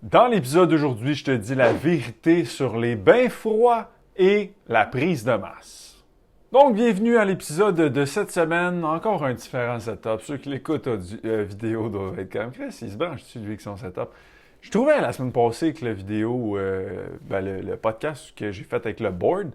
Dans l'épisode d'aujourd'hui, je te dis la vérité sur les bains froids et la prise de masse. Donc, bienvenue à l'épisode de cette semaine. Encore un différent setup. Ceux qui l'écoutent vidéo doivent être quand même Chris, il se branche dessus lui avec son setup. Je trouvais la semaine passée que la vidéo, le podcast que j'ai fait avec le board,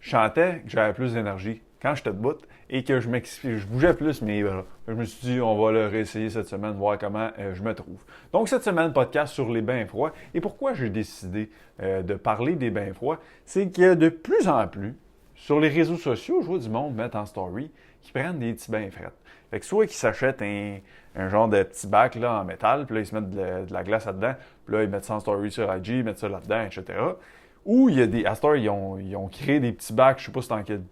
je chantais que j'avais plus d'énergie quand j'étais debout et que je bougeais plus mes bras. Je me suis dit, on va le réessayer cette semaine, voir comment je me trouve. Donc, cette semaine, podcast sur les bains froids. Et pourquoi j'ai décidé de parler des bains froids? C'est que de plus en plus, sur les réseaux sociaux, je vois du monde mettre en story qui prennent des petits bains frais. Fait que soit qu'ils s'achètent un genre de petit bac là, en métal, puis là, ils se mettent de la glace là-dedans, puis là, ils mettent ça en story sur IG, ils mettent ça là-dedans, etc. Ou il y a des. À cette heure, ils ont créé des petits bacs, je sais pas si c'est dans quel.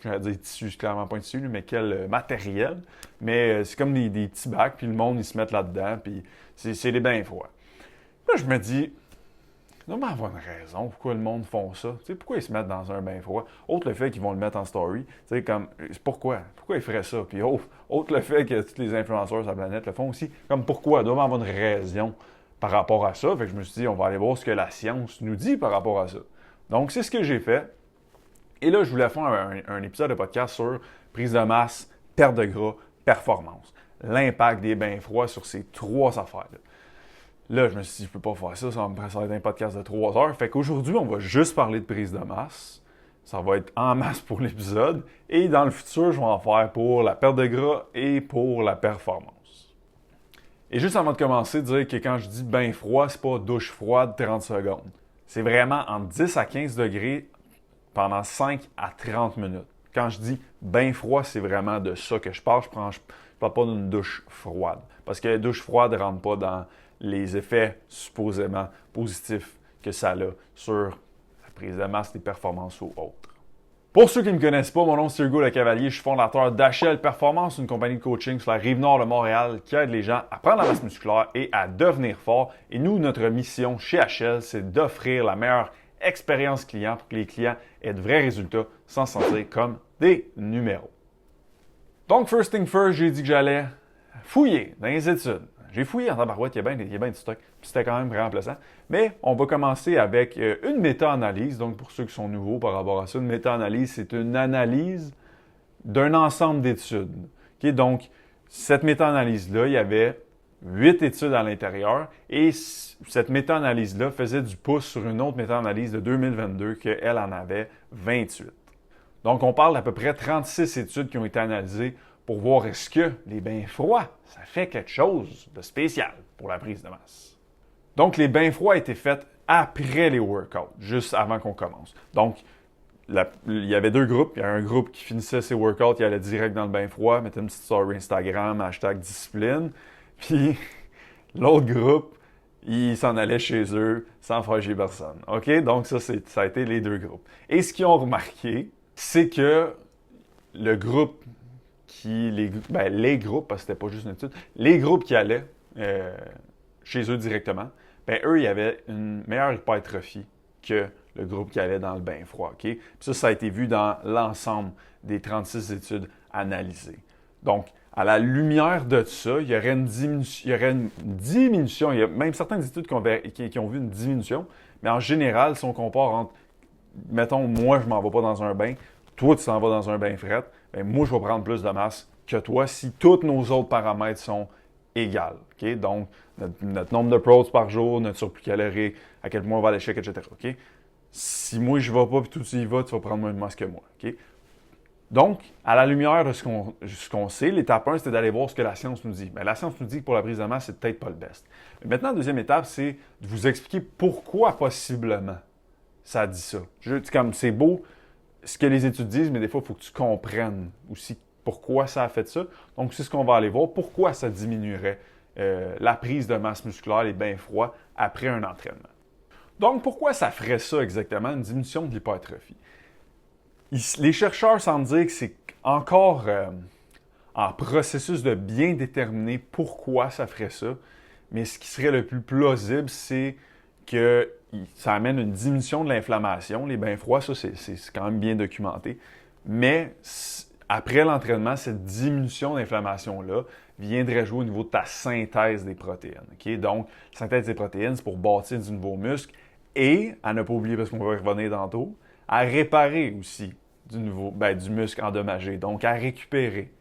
J'allais dire tissu, c'est clairement pas un tissu, mais quel matériel. Mais c'est comme des petits bacs, puis le monde, ils se mettent là-dedans, puis c'est des bains froids. Là, je me dis, il doit avoir une raison pourquoi le monde font ça. Tu sais, pourquoi ils se mettent dans un bain froid? Autre le fait qu'ils vont le mettre en story. Tu sais, comme, pourquoi? Pourquoi ils feraient ça? Puis autre le fait que tous les influenceurs sur la planète le font aussi. Comme, pourquoi? Il doit avoir une raison par rapport à ça. Fait que je me suis dit, on va aller voir ce que la science nous dit par rapport à ça. Donc, c'est ce que j'ai fait. Et là, je voulais faire un épisode de podcast sur prise de masse, perte de gras, performance. L'impact des bains froids sur ces trois affaires-là. Là, je me suis dit, je peux pas faire ça, ça va être un podcast de 3 heures. Fait qu'aujourd'hui, on va juste parler de prise de masse. Ça va être en masse pour l'épisode. Et dans le futur, je vais en faire pour la perte de gras et pour la performance. Et juste avant de commencer, dire que quand je dis bain froid, c'est pas douche froide 30 secondes. C'est vraiment entre 10 à 15 degrés pendant 5 à 30 minutes. Quand je dis bain froid, c'est vraiment de ça que je parle. Je parle pas d'une douche froide. Parce que la douche froide ne rentre pas dans les effets supposément positifs que ça a sur la prise de masse, les performances ou autres. Pour ceux qui ne me connaissent pas, mon nom c'est Hugo Le Cavalier, je suis fondateur d'HL Performance, une compagnie de coaching sur la rive nord de Montréal qui aide les gens à prendre la masse musculaire et à devenir fort. Et nous, notre mission chez HL, c'est d'offrir la meilleure expérience client pour que les clients aient de vrais résultats sans se sentir comme des numéros. Donc, first thing first, j'ai dit que j'allais fouiller dans les études. J'ai fouillé en tabarouette, il y a bien du stock, puis c'était quand même vraiment plaisant. Mais on va commencer avec une méta-analyse. Donc, pour ceux qui sont nouveaux par rapport à ça, une méta-analyse, c'est une analyse d'un ensemble d'études. Okay? Donc, cette méta-analyse-là, il y avait 8 études à l'intérieur et cette méta-analyse-là faisait du pouce sur une autre méta-analyse de 2022 qu'elle en avait 28. Donc, on parle d'à peu près 36 études qui ont été analysées pour voir est-ce que les bains froids, ça fait quelque chose de spécial pour la prise de masse. Donc, les bains froids étaient faits après les workouts, juste avant qu'on commence. Donc, il y avait deux groupes. Il y a un groupe qui finissait ses workouts, il allait direct dans le bain froid, mettait une petite story Instagram, #discipline. Puis, l'autre groupe, ils s'en allaient chez eux sans faire chier personne. OK? Donc, ça a été les deux groupes. Et ce qu'ils ont remarqué, c'est que le groupe les groupes, parce que c'était pas juste une étude, les groupes qui allaient chez eux directement, eux, il y avait une meilleure hypertrophie que le groupe qui allait dans le bain froid. Okay? Puis ça a été vu dans l'ensemble des 36 études analysées. Donc, à la lumière de ça, il y aurait une diminution. Il y a même certaines études qui ont vu une diminution, mais en général, si on compare entre, mettons, moi, je m'en vais pas dans un bain, toi, tu t'en vas dans un bain fret, moi, je vais prendre plus de masse que toi si tous nos autres paramètres sont égaux. Okay? Donc, notre nombre de prods par jour, notre surplus calorique, à quel point on va à l'échec, etc. Okay? Si moi, je ne vais pas et toi, tu y vas, tu vas prendre moins de masse que moi. Okay? Donc, à la lumière de ce qu'on sait, l'étape 1, c'était d'aller voir ce que la science nous dit. La science nous dit que pour la prise de masse, c'est peut-être pas le best. Mais maintenant, la deuxième étape, c'est de vous expliquer pourquoi possiblement ça dit ça. C'est beau ce que les études disent, mais des fois, il faut que tu comprennes aussi pourquoi ça a fait ça. Donc, c'est ce qu'on va aller voir. Pourquoi ça diminuerait la prise de masse musculaire, les bains froids, après un entraînement. Donc, pourquoi ça ferait ça exactement, une diminution de l'hypertrophie? Les chercheurs semblent dire que c'est encore en processus de bien déterminer pourquoi ça ferait ça, mais ce qui serait le plus plausible, c'est que ça amène une diminution de l'inflammation. Les bains froids, ça, c'est quand même bien documenté. Mais Après l'entraînement, cette diminution d'inflammation-là viendrait jouer au niveau de ta synthèse des protéines. Okay? Donc, la synthèse des protéines, c'est pour bâtir du nouveau muscle et, à ne pas oublier, parce qu'on va y revenir tantôt, à réparer aussi du muscle endommagé, donc à récupérer.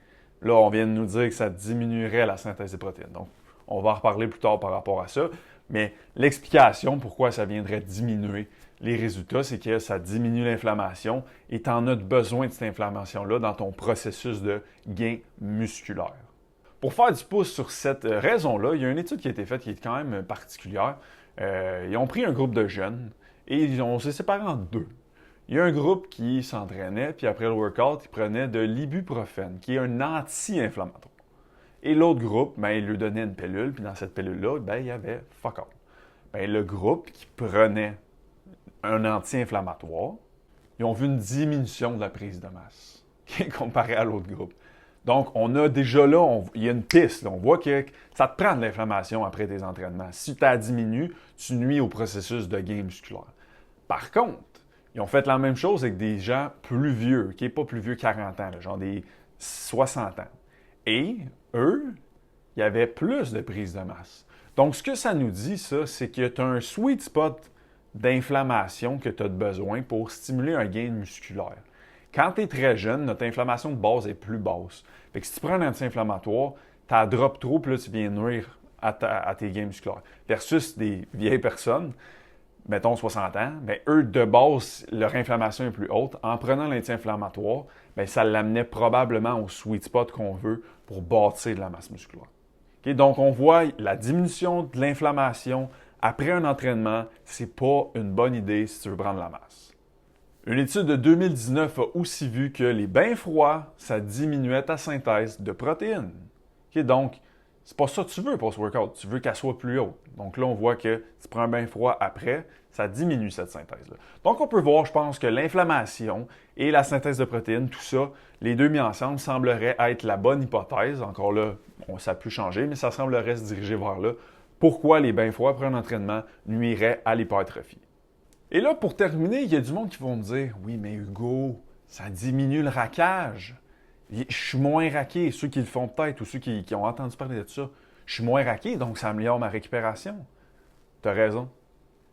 Là, on vient de nous dire que ça diminuerait la synthèse des protéines. Donc, on va en reparler plus tard par rapport à ça. Mais l'explication pourquoi ça viendrait diminuer les résultats, c'est que ça diminue l'inflammation et tu en as besoin de cette inflammation-là dans ton processus de gain musculaire. Pour faire du pouce sur cette raison-là, il y a une étude qui a été faite qui est quand même particulière. Ils ont pris un groupe de jeunes et on s'est séparés en deux. Il y a un groupe qui s'entraînait, puis après le workout, il prenait de l'ibuprofène, qui est un anti-inflammatoire. Et l'autre groupe, il lui donnait une pilule, puis dans cette pilule-là, il y avait fuck all. Le groupe qui prenait un anti-inflammatoire, ils ont vu une diminution de la prise de masse, comparé à l'autre groupe. Donc, on a déjà là, il y a une piste. Là, on voit que ça te prend de l'inflammation après tes entraînements. Si tu la diminues, tu nuis au processus de gain musculaire. Par contre, ils ont fait la même chose avec des gens plus vieux, qui n'est pas plus vieux 40 ans, là, genre des 60 ans. Et eux, il y avait plus de prise de masse. Donc, ce que ça nous dit, ça, c'est que tu as un sweet spot d'inflammation que tu as besoin pour stimuler un gain musculaire. Quand tu es très jeune, notre inflammation de base est plus basse. Fait que si tu prends un anti-inflammatoire, tu la droppes trop, puis là, tu viens nuire à tes gains musculaires. Versus des vieilles personnes, mettons 60 ans, eux, de base, leur inflammation est plus haute. En prenant l'anti-inflammatoire, ça l'amenait probablement au sweet spot qu'on veut pour bâtir de la masse musculaire. Okay? Donc, on voit la diminution de l'inflammation après un entraînement, c'est pas une bonne idée si tu veux prendre la masse. Une étude de 2019 a aussi vu que les bains froids, ça diminuait ta synthèse de protéines. Okay? Donc, c'est pas ça que tu veux pour ce workout. Tu veux qu'elle soit plus haute. Donc là, on voit que tu prends un bain froid après, ça diminue cette synthèse-là. Donc, on peut voir, je pense, que l'inflammation et la synthèse de protéines, tout ça, les deux mis ensemble, semblerait être la bonne hypothèse. Encore là, ça a pu changer, mais ça semblerait se diriger vers là. Pourquoi les bains froids après un entraînement nuiraient à l'hypertrophie? Et là, pour terminer, il y a du monde qui vont me dire « Oui, mais Hugo, ça diminue le raquage. Je suis moins raqué. » Ceux qui le font peut-être ou ceux qui ont entendu parler de ça. Je suis moins raqué, donc ça améliore ma récupération. Tu as raison.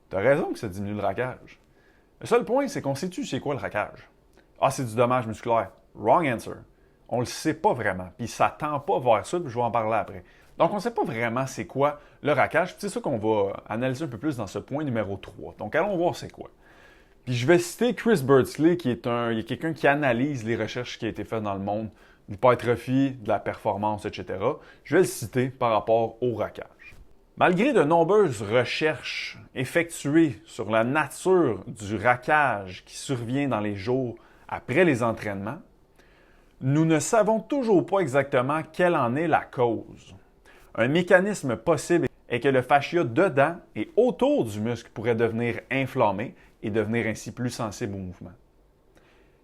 Tu as raison que ça diminue le raquage. Le seul point, c'est qu'on sait-tu c'est quoi le raquage? Ah, c'est du dommage musculaire. Wrong answer. On le sait pas vraiment. Puis ça tend pas vers ça, puis je vais en parler après. Donc, on ne sait pas vraiment c'est quoi le raquage. C'est ça qu'on va analyser un peu plus dans ce point numéro 3. Donc, allons voir c'est quoi. Puis je vais citer Chris Beardsley, qui est quelqu'un qui analyse les recherches qui ont été faites dans le monde, de l'hypertrophie, de la performance, etc. Je vais le citer par rapport au raquage. Malgré de nombreuses recherches effectuées sur la nature du raquage qui survient dans les jours après les entraînements, nous ne savons toujours pas exactement quelle en est la cause. Un mécanisme possible est que le fascia dedans et autour du muscle pourrait devenir inflammé et devenir ainsi plus sensible au mouvement.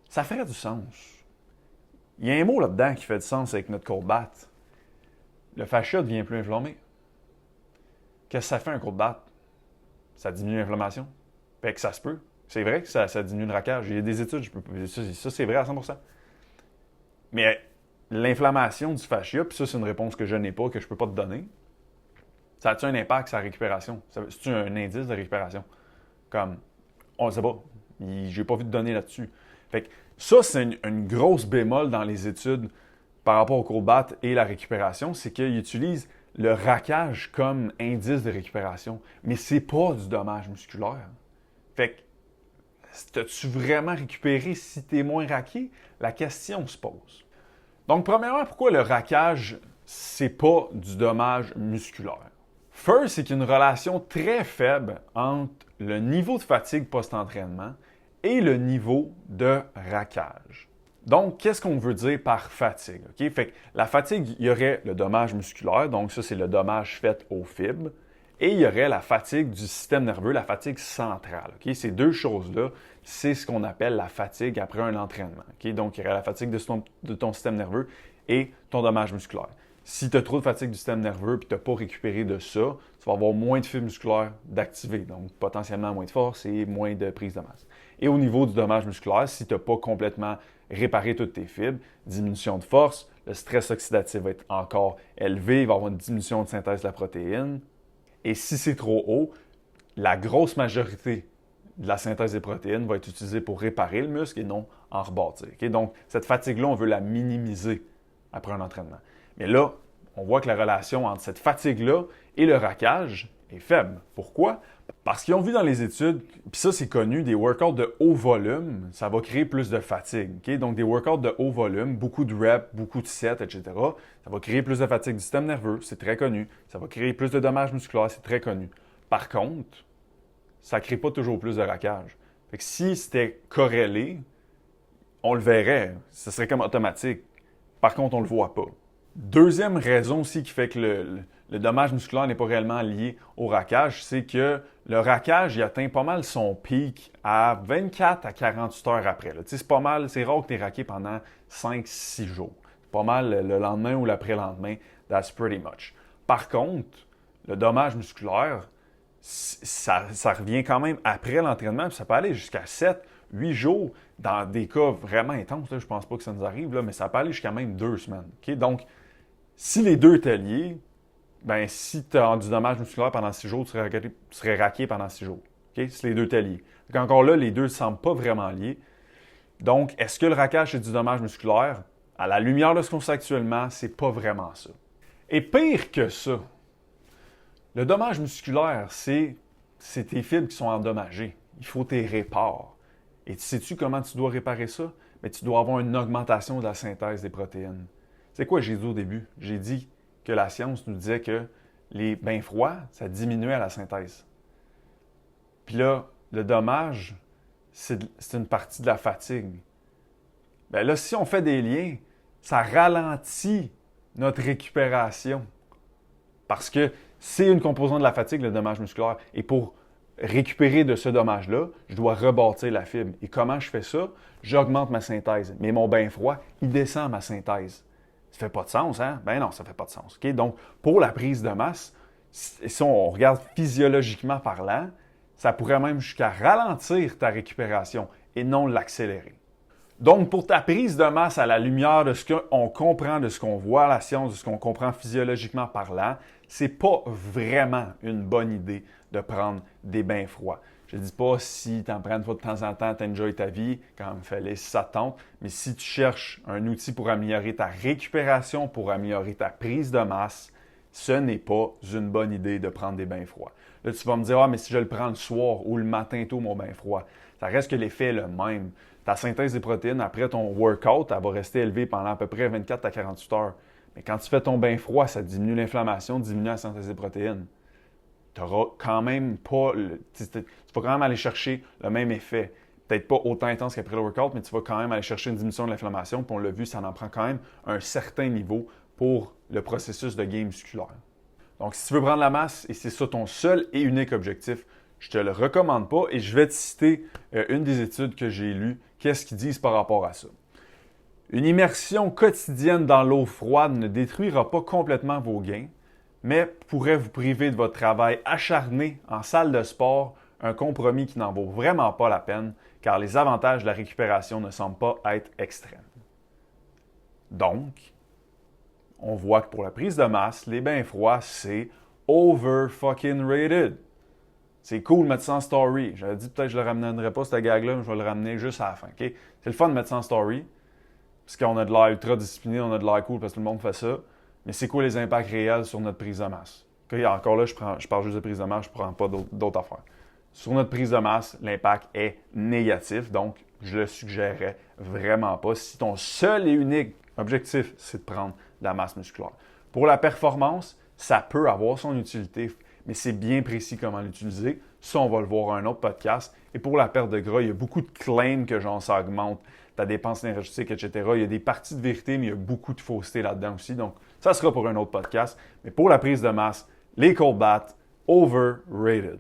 Ça ferait du sens. Il y a un mot là-dedans qui fait du sens avec notre cold bath. Le fascia devient plus inflammé. Qu'est-ce que ça fait un cold bath? Ça diminue l'inflammation. Fait que ça se peut. C'est vrai que ça diminue le raquage. Il y a des études, ça c'est vrai à 100%. Mais l'inflammation du fascia, puis ça c'est une réponse que je n'ai pas, que je ne peux pas te donner, ça a-tu un impact sur la récupération? C'est-tu un indice de récupération? Comme, on ne sait pas. Je n'ai pas vu de données là-dessus. Fait que ça, c'est une grosse bémol dans les études par rapport au cold bath et la récupération, c'est qu'ils utilisent le raquage comme indice de récupération. Mais c'est pas du dommage musculaire. Fait que, as-tu vraiment récupéré si tu es moins raqué? La question se pose. Donc, premièrement, pourquoi le raquage, c'est pas du dommage musculaire? First, c'est qu'il y a une relation très faible entre le niveau de fatigue post-entraînement et le niveau de raquage. Donc, qu'est-ce qu'on veut dire par fatigue? Okay? Fait que la fatigue, il y aurait le dommage musculaire, donc ça, c'est le dommage fait aux fibres, et il y aurait la fatigue du système nerveux, la fatigue centrale. Okay? Ces deux choses-là, c'est ce qu'on appelle la fatigue après un entraînement. Okay? Donc, il y aurait la fatigue de ton système nerveux et ton dommage musculaire. Si tu as trop de fatigue du système nerveux et que tu n'as pas récupéré de ça, tu vas avoir moins de fibres musculaires d'activer, donc potentiellement moins de force et moins de prise de masse. Et au niveau du dommage musculaire, si tu n'as pas complètement réparé toutes tes fibres, diminution de force, le stress oxydatif va être encore élevé, il va y avoir une diminution de synthèse de la protéine. Et si c'est trop haut, la grosse majorité de la synthèse des protéines va être utilisée pour réparer le muscle et non en rebâtir. Okay? Donc, cette fatigue-là, on veut la minimiser après un entraînement. Mais là, on voit que la relation entre cette fatigue-là et le raquage est faible. Pourquoi? Parce qu'ils ont vu dans les études, puis ça c'est connu, des workouts de haut volume, ça va créer plus de fatigue. Okay? Donc des workouts de haut volume, beaucoup de reps, beaucoup de sets, etc., ça va créer plus de fatigue du système nerveux, c'est très connu. Ça va créer plus de dommages musculaires, c'est très connu. Par contre, ça ne crée pas toujours plus de raquage. Fait que si c'était corrélé, on le verrait, ce serait comme automatique. Par contre, on ne le voit pas. Deuxième raison aussi qui fait que le dommage musculaire n'est pas réellement lié au raquage, c'est que le raquage, il atteint pas mal son pic à 24 à 48 heures après. C'est pas mal, c'est rare que tu es raqué pendant 5-6 jours. C'est pas mal le lendemain ou l'après-lendemain, that's pretty much. Par contre, le dommage musculaire, ça revient quand même après l'entraînement, puis ça peut aller jusqu'à 7-8 jours dans des cas vraiment intenses. Là, je pense pas que ça nous arrive, là, mais ça peut aller jusqu'à même 2 semaines. Okay? Donc, si les deux étaient liés, ben, si tu as du dommage musculaire pendant 6 jours, tu serais raqué pendant 6 jours. Okay? Si les deux étaient liés. Donc, encore là, les deux ne semblent pas vraiment liés. Donc, est-ce que le raquage, c'est du dommage musculaire? À la lumière de ce qu'on sait actuellement, c'est pas vraiment ça. Et pire que ça, le dommage musculaire, c'est tes fibres qui sont endommagées. Il faut tes réparer. Et sais-tu comment tu dois réparer ça? Mais tu dois avoir une augmentation de la synthèse des protéines. C'est quoi j'ai dit au début? J'ai dit que la science nous disait que les bains froids, ça diminuait la synthèse. Puis là, le dommage, c'est une partie de la fatigue. Bien là, si on fait des liens, ça ralentit notre récupération. Parce que c'est une composante de la fatigue, le dommage musculaire. Et pour récupérer de ce dommage-là, je dois rebâtir la fibre. Et comment je fais ça? J'augmente ma synthèse. Mais mon bain froid, il descend ma synthèse. Ça fait pas de sens, hein? Ben non, ça fait pas de sens. Okay? Donc, pour la prise de masse, si on regarde physiologiquement parlant, ça pourrait même jusqu'à ralentir ta récupération et non l'accélérer. Donc, pour ta prise de masse à la lumière de ce qu'on comprend, de ce qu'on voit à la science, de ce qu'on comprend physiologiquement parlant, c'est pas vraiment une bonne idée de prendre des bains froids. Je ne dis pas si tu en prends une fois de temps en temps, tu enjoy ta vie, quand même fallait si ça te tente, mais si tu cherches un outil pour améliorer ta récupération, pour améliorer ta prise de masse, ce n'est pas une bonne idée de prendre des bains froids. Là, tu vas me dire, ah, mais si je le prends le soir ou le matin tôt, mon bain froid, ça reste que l'effet est le même. Ta synthèse des protéines, après ton workout, elle va rester élevée pendant à peu près 24 à 48 heures. Mais quand tu fais ton bain froid, ça diminue l'inflammation, diminue la synthèse des protéines. Tu n'auras quand même pas... tu vas quand même aller chercher le même effet. Peut-être pas autant intense qu'après le workout, mais tu vas quand même aller chercher une diminution de l'inflammation. Puis on l'a vu, ça en prend quand même un certain niveau pour le processus de gain musculaire. Donc, si tu veux prendre la masse et c'est ça ton seul et unique objectif, je ne te le recommande pas et je vais te citer une des études que j'ai lues. Qu'est-ce qu'ils disent par rapport à ça? Une immersion quotidienne dans l'eau froide ne détruira pas complètement vos gains, mais pourrait vous priver de votre travail acharné en salle de sport, un compromis qui n'en vaut vraiment pas la peine, car les avantages de la récupération ne semblent pas être extrêmes. Donc, on voit que pour la prise de masse, les bains froids, c'est over-fucking-rated. C'est cool de mettre ça en story. J'avais dit peut-être que je ne le ramènerais pas, cette gag-là, mais je vais le ramener juste à la fin. Okay? C'est le fun de mettre ça en story, parce qu'on a de l'air ultra discipliné, on a de l'air cool parce que tout le monde fait ça. Mais c'est quoi les impacts réels sur notre prise de masse? Okay? Encore là, je parle juste de prise de masse, je ne prends pas d'autres affaires. Sur notre prise de masse, l'impact est négatif, donc je le suggérerais vraiment pas si ton seul et unique objectif, c'est de prendre de la masse musculaire. Pour la performance, ça peut avoir son utilité, mais c'est bien précis comment l'utiliser. Ça, on va le voir à un autre podcast. Et pour la perte de gras, il y a beaucoup de claims que genre ça augmente ta dépense énergétique, etc. Il y a des parties de vérité, mais il y a beaucoup de fausseté là-dedans aussi. Donc, ça sera pour un autre podcast. Mais pour la prise de masse, les cold baths, overrated.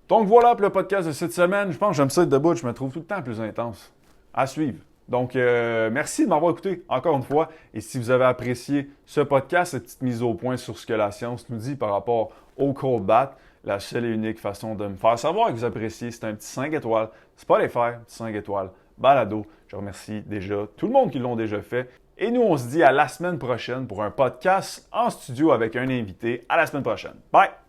Donc voilà pour le podcast de cette semaine. Je pense que j'aime ça être debout. Je me trouve tout le temps plus intense. À suivre. Donc, merci de m'avoir écouté encore une fois. Et si vous avez apprécié ce podcast, cette petite mise au point sur ce que la science nous dit par rapport au cold bath, la seule et unique façon de me faire savoir que vous appréciez, c'est un petit 5 étoiles. C'est pas les faire, 5 étoiles. Balado. Je remercie déjà tout le monde qui l'ont déjà fait. Et nous, on se dit à la semaine prochaine pour un podcast en studio avec un invité. À la semaine prochaine. Bye!